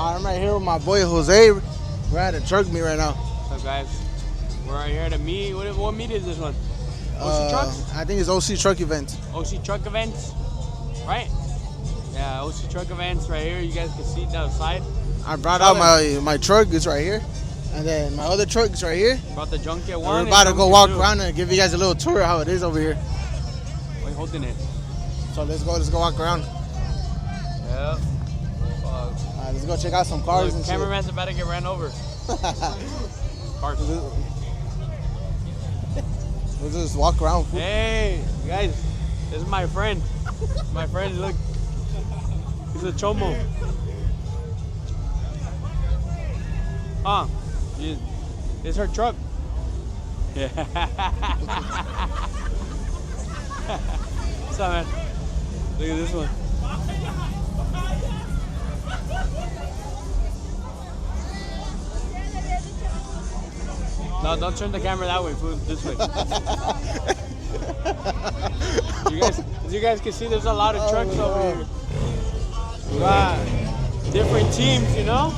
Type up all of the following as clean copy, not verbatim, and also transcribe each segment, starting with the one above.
I'm right here with my boy Jose. We're at a truck meet right now. What's up, guys? We're right here at a meet. What meet is this one? OC Trucks? I think it's OC Truck Event. OC Truck Events, right? Yeah, OC Truck Events right here. You guys can see it outside. I brought out my truck. It's right here. And then my other truck is right here. Brought the junket We're one. about to go walk around and give you guys a little tour of how it is over here. Wait, holding it. So let's go walk around. Yeah. Alright, let's go check out some cars and shit. Cameraman's about to get ran over. Cars. We'll just walk around. Hey, guys, this is my friend. My friend, look. He's a chomo. Huh? It's her truck. Yeah. What's up, man? Look at this one. No, don't turn the camera that way, fool. This way. As you guys can see, there's a lot of trucks over here. We got different teams, you know?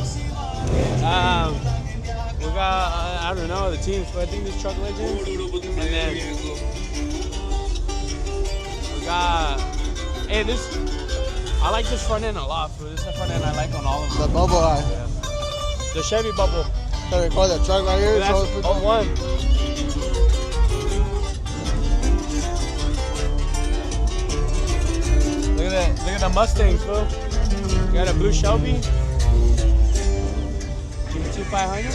We got, I don't know the teams, but I think this truck legend. And then we got, hey, I like this front end a lot, fool. This is the front end I like on all of them. The bubble eye. Yeah. The Chevy bubble. So we call the truck right here. That's 01. Look at that. Look at the Mustangs, fool. You got a blue Shelby. GT 500.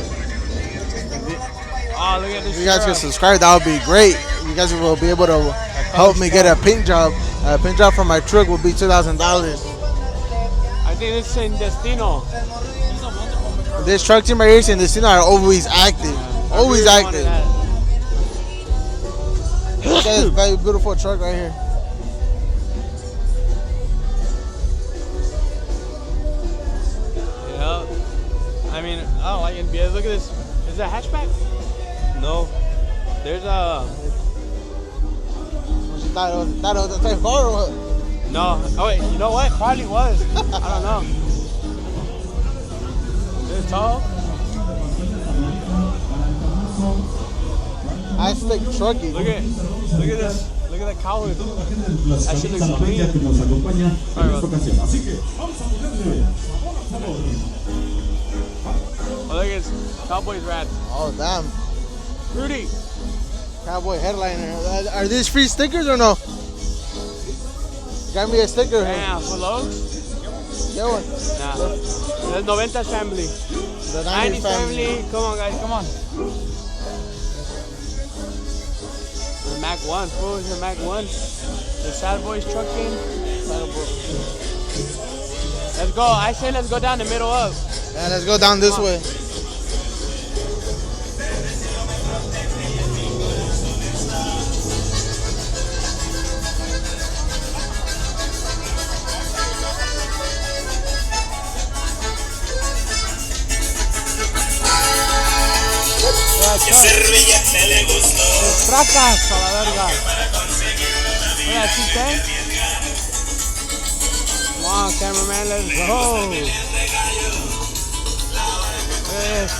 Oh, look at this. If you guys can subscribe, that would be great. You guys will be able to help me get a paint job. A paint job for my truck will be $2,000. I think this is in Destino. This truck team right here and Destino are always active. Always active. Look at this very beautiful truck right here. Yeah. I mean, I don't like NBS. Look at this. Is that a hatchback? No. There's a... She thought it was the same car or what? No. Oh, wait. You know what? Probably was. I don't know. Is it tall? I slick trucking. Look at this. Look at the cow hood. That shit looks clean. Sorry about that. Oh, look at this. Cowboy's rad. Oh, damn. Rudy. Cowboy headliner. Are these free stickers or no? Got me a sticker. Damn, for Lowe's? Get one. Nah. There's 90s family. The 90s family. Come on, guys. Come on. The Mac 1. Fool. The Mac 1. The Sad Boys trucking. Let's go. I say let's go down the middle up. Yeah, let's go down this way. Fracas a la verga. Mira, ¿sí qué? Come on, cameraman, let's go. Yes.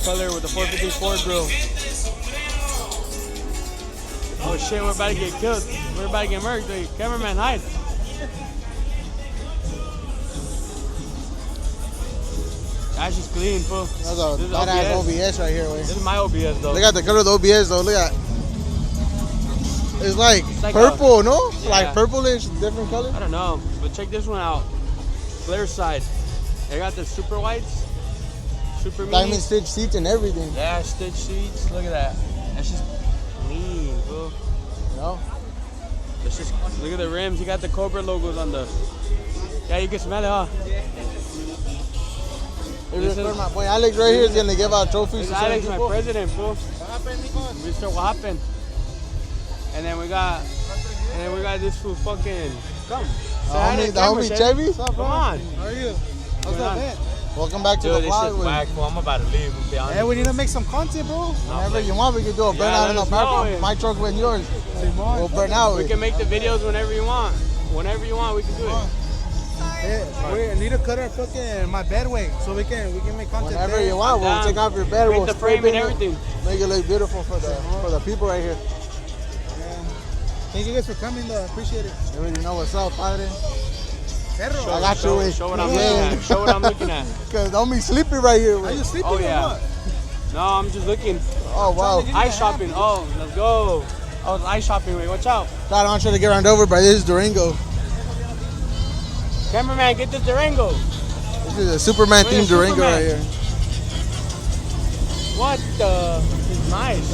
Color with the 454 grill. Oh shit, we're about to get killed. We're about to get murked. Hey, cameraman, hide. That's just clean, fool. That's a badass OBS right here, This is my OBS though. Look at the color of the OBS though. Look at it. It's like purple, no? Yeah. Like purplish, different color. I don't know, but check this one out. Clear side. They got the super whites, super Diamond minis. stitch seats and everything. Yeah, stitch seats. Look at that. That's just clean, bro. No? That's just, look at the rims. You got the Cobra logos on the. Yeah, you can smell it, huh? My boy Alex right here is gonna give out trophies. This Alex, my president, fool. Mr. Wappen. And then we got this fool fucking. Come. The homie Chevy. Come on. How are you? What's up, man? Welcome back to the this vlog. shit's whack, fool. I'm about to leave. Be honest. Hey, we need to make some content, bro. Whenever you want, we can do a burnout in the background. My truck with yours. We'll burn out. We can make the videos whenever you want. Whenever you want, we can do it. Wait, I need to cut our fucking my bedway so we can make content. Whenever there. you want, we'll down. take off your bed. Paint We'll the spray frame and paint it, everything. make it look beautiful for the people right here. Yeah. Thank you guys for coming, though. I appreciate it. You already know what's up, padre. Perro. I got you. Show what I'm Yeah. looking at. Show what I'm looking at. Cause don't be sleepy right here. Are you sleeping Oh, or yeah. what? No, I'm just looking. Oh wow. Ice shopping. Oh, let's go. Oh, it's ice shopping. Wait, watch out. Thought I want you to get run over by this Durango. Cameraman, get the Durango. This is a Superman Wait, themed Durango Superman. right here. What the? It's nice.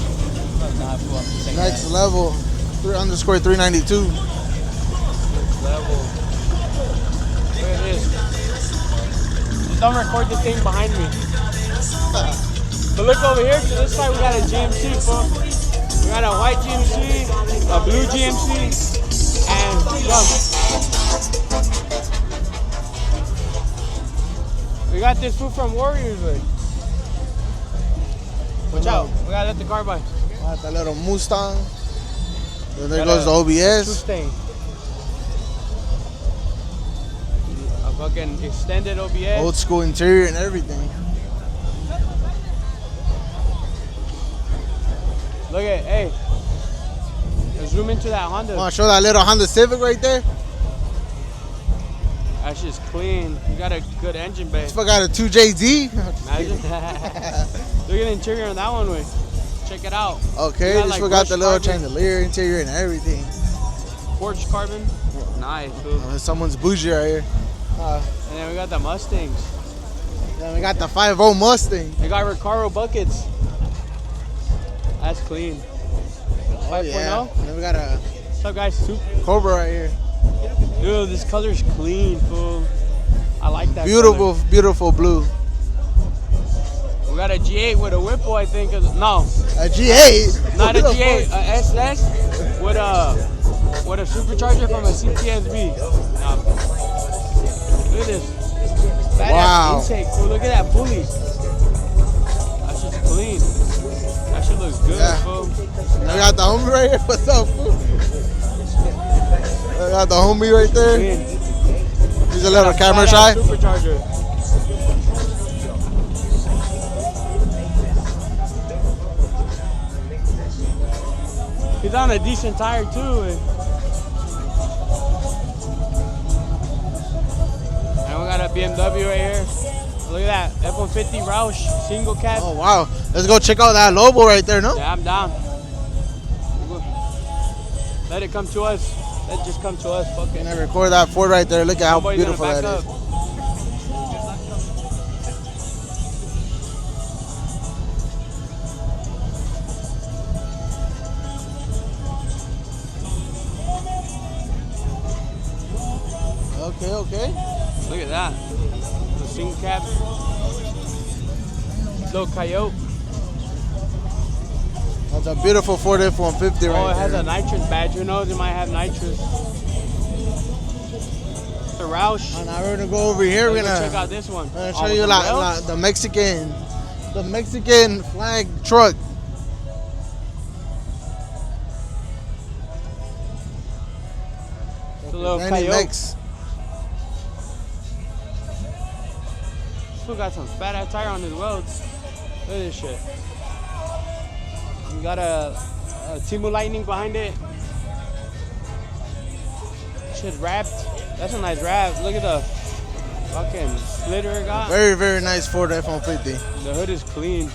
Next level. 3_392. Level. Look at this. Just don't record the thing behind me. But look over here, to this side we got a GMC, fool. We got a white GMC, a blue GMC, and we got this food from Warriors. Like. Watch out, we gotta let the car by. Got that little Mustang. Then there Got goes the a OBS. Mustang. A fucking extended OBS. Old school interior and everything. Look at, hey. Let's zoom into that Honda. Want to show that little Honda Civic right there? That shit's clean. You got a good engine bay. This fuck got a 2JZ. Imagine. Look at the interior on that one, way. Check it out. Okay, You got, this like, one got the brushed little carbon. chandelier interior and everything. Forged carbon. Nice, fool. Someone's bougie right here. And then we got the Mustangs. Then we got the 5.0 Mustang. We got Recaro buckets. That's clean. 5.0. And then we got a What's up, guys? Soup. Cobra right here. Dude, this color's clean, fool. I like that. Beautiful, beautiful blue. color. We got a G8 with a Whipple, I think. No, A G8. not a What the G8. fuck? A SS with a supercharger from a CTSV. Look at this. Badass Wow. intake, fool. Look at that pulley. That shit's clean. That shit looks good, Yeah. fool. We got the homie right here. What's up, fool? We got the homie right there. Clean. He's a little camera Badass shy. Supercharger. He's on a decent tire too. And we got a BMW right here. Look at that F-150 Roush single cab. Oh wow. Let's go check out that Lobo right there, no? Yeah, I'm down. Let it come to us. Let it just come to us. Fuck it. And I record that Ford right there. Look at how Nobody's beautiful gonna that back is. up. Okay, okay. Look at that. The single cab. Little Coyote. That's a beautiful Ford F-150 right Oh, it has there. a nitrous badge. Who knows? It might have nitrous. The Roush. And now we're gonna go over here. We're Let's gonna check out this one. show Oh, you with like, the belts? the Mexican flag truck. The little Representing Coyote. Mex. Still got some fat ass tire on his welds. Look at this shit. You got a Timu Lightning behind it. Shit wrapped. That's a nice wrap. Look at the fucking splitter it got. Very, very nice Ford F-150. The hood is clean.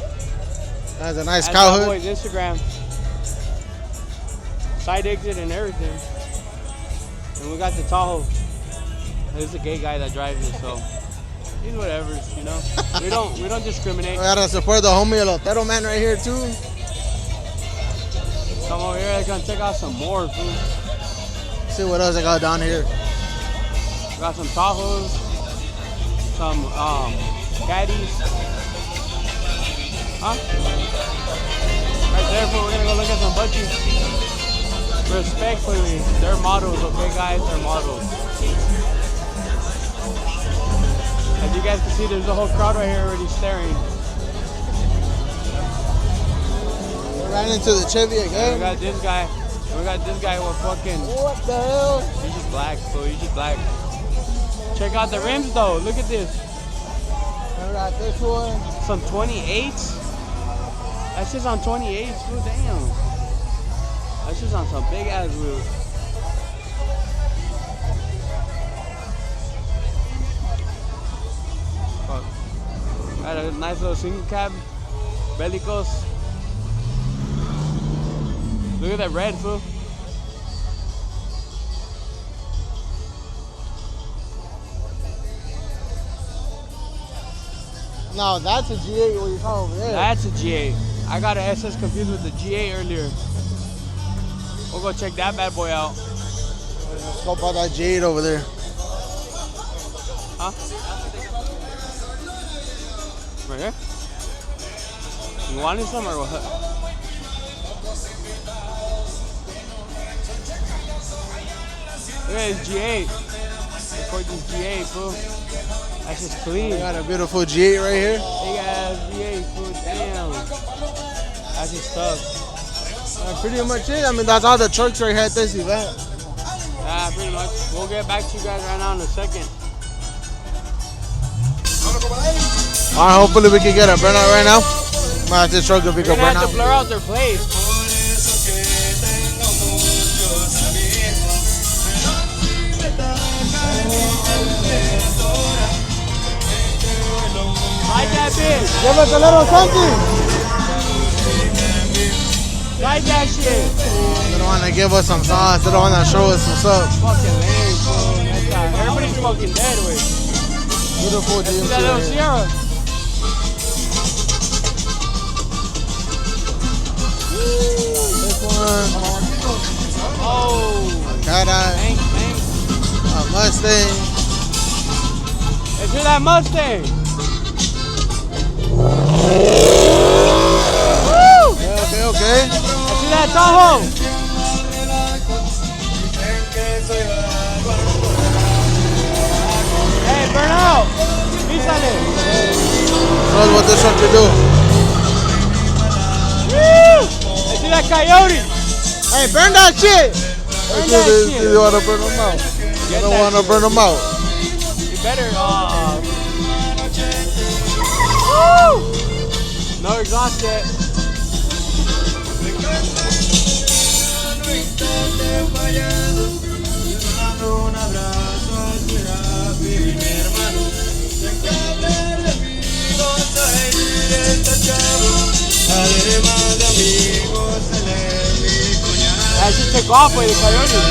Has a nice That's cow my hood. boy's Instagram. Side exit and everything. And we got the Tahoe. There's a gay guy that drives it, so he's whatever, you know. we don't discriminate. We gotta support the homie El Otero man right here too. Come over here, let's go check out some more food. See what else I got down here. We got some Tahoes, some Caddies. Huh? Right there, fool. We're gonna go look at some butchies. Respectfully, they're models, okay guys? They're models. As you guys can see, there's a whole crowd right here already staring. We ran into the Chevy And we again. got this guy. And we got this guy with fucking. What the hell? He's just black, so he's just black. Check out the rims though. Look at this. Remember that this one? Some 28s. That's just on 28s. Fool, damn. That's just on some big ass wheels. Got a nice little single cab. Bellicos. Look at that red, fool. No, that's a G8 what you saw over there. That's a G8. I got an SS confused with the G8 earlier. We'll go check that bad boy out. Let's go about that G8 over there. Huh? Right here? You wanted some or what? Look at this G8. Record this G8, fool. That's just clean. We got a beautiful G8 right here. Big ass G8, fool. Damn. That's just tough. That's pretty much it. I mean, that's all the trucks right here at this event. Yeah, pretty much. We'll get back to you guys right now in a second. All right, hopefully we can get a burnout right now. Might have to struggle if we We're can gonna burn have to out. blur out their plates. Ride that bitch. Give us a little something. Ride that shit. They don't want to give us some sauce. They don't want to show us what's up. Fucking lame, bro. That's not, everybody's fucking dead with. Beautiful See GMC that little right here. Sierra? This one, Oh. Cadillac, Thanks, thanks. Mustang. Let's hear that Mustang. Okay. Let's hear that Tahoe. Hey, burn out. Písale. Show us what this one can do. Woo! Let's see that Coyote. Hey, burn that shit. Burn They that shit. want to burn them out. They Get don't that want to shit. burn them out. You better, Woo! No exhaust yet. I should take off with the Coyote.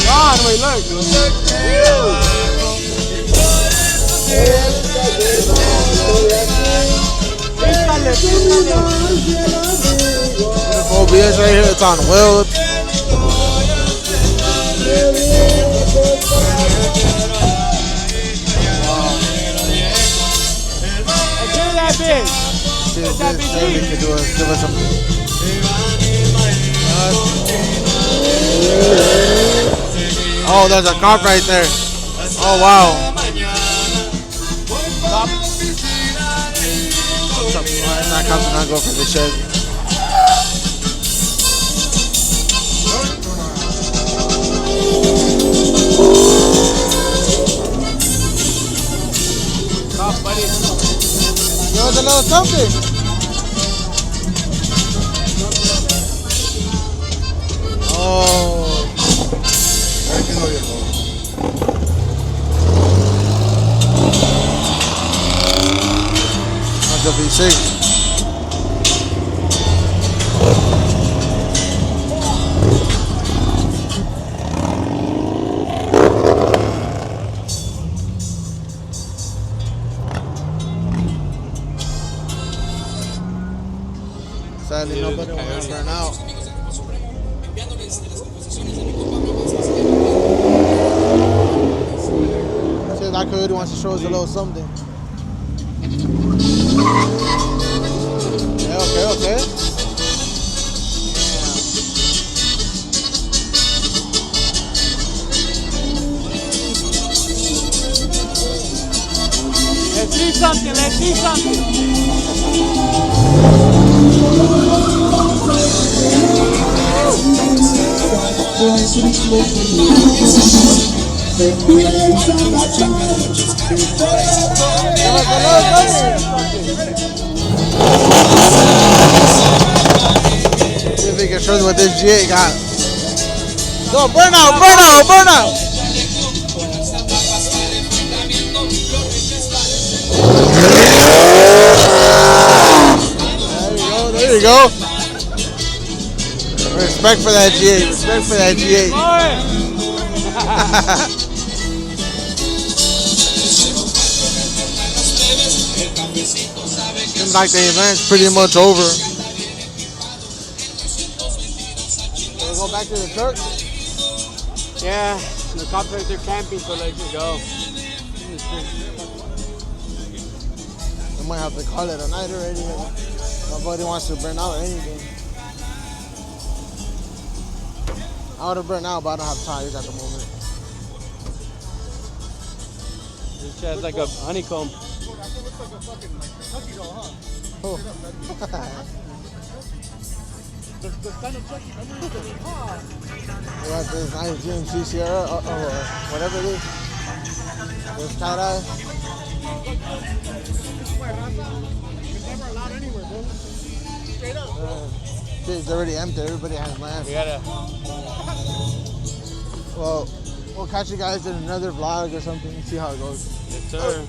Gone, wait, look. Písale, písale. OBS right here. It's on wheels. Let's hear that bitch. See What's that if bitch we eat? can do it. Give us something. Oh, there's a cop right there. Oh, wow. Stop. It's not coming. I'll go for the Chevy. Stop, buddy. Give us a little something. Oh. That's a V6. Sadly, nobody wants to burn out. Says that Coyote wants to show us a little something. Yeah, okay. Let's see something, let's see something. See if he can show me what this G8 got. Go, burn out, burn out, burn out. There you go. Respect for that G8. Respect for that G8. Seems like the event's pretty much over. We'll go back to the truck. Yeah, the cops are camping, so let's just go. I might have to call it a night already. Nobody wants to burn out or anything. I would have burned out, but I don't have tires at the moment. This shit has like a honeycomb. Oh. We got this nice GMC Sierra, or whatever it is. This tie-dye. It's already empty. Everybody has lamps. We gotta. Well, we'll catch you guys in another vlog or something. See how it goes. Yes, sir.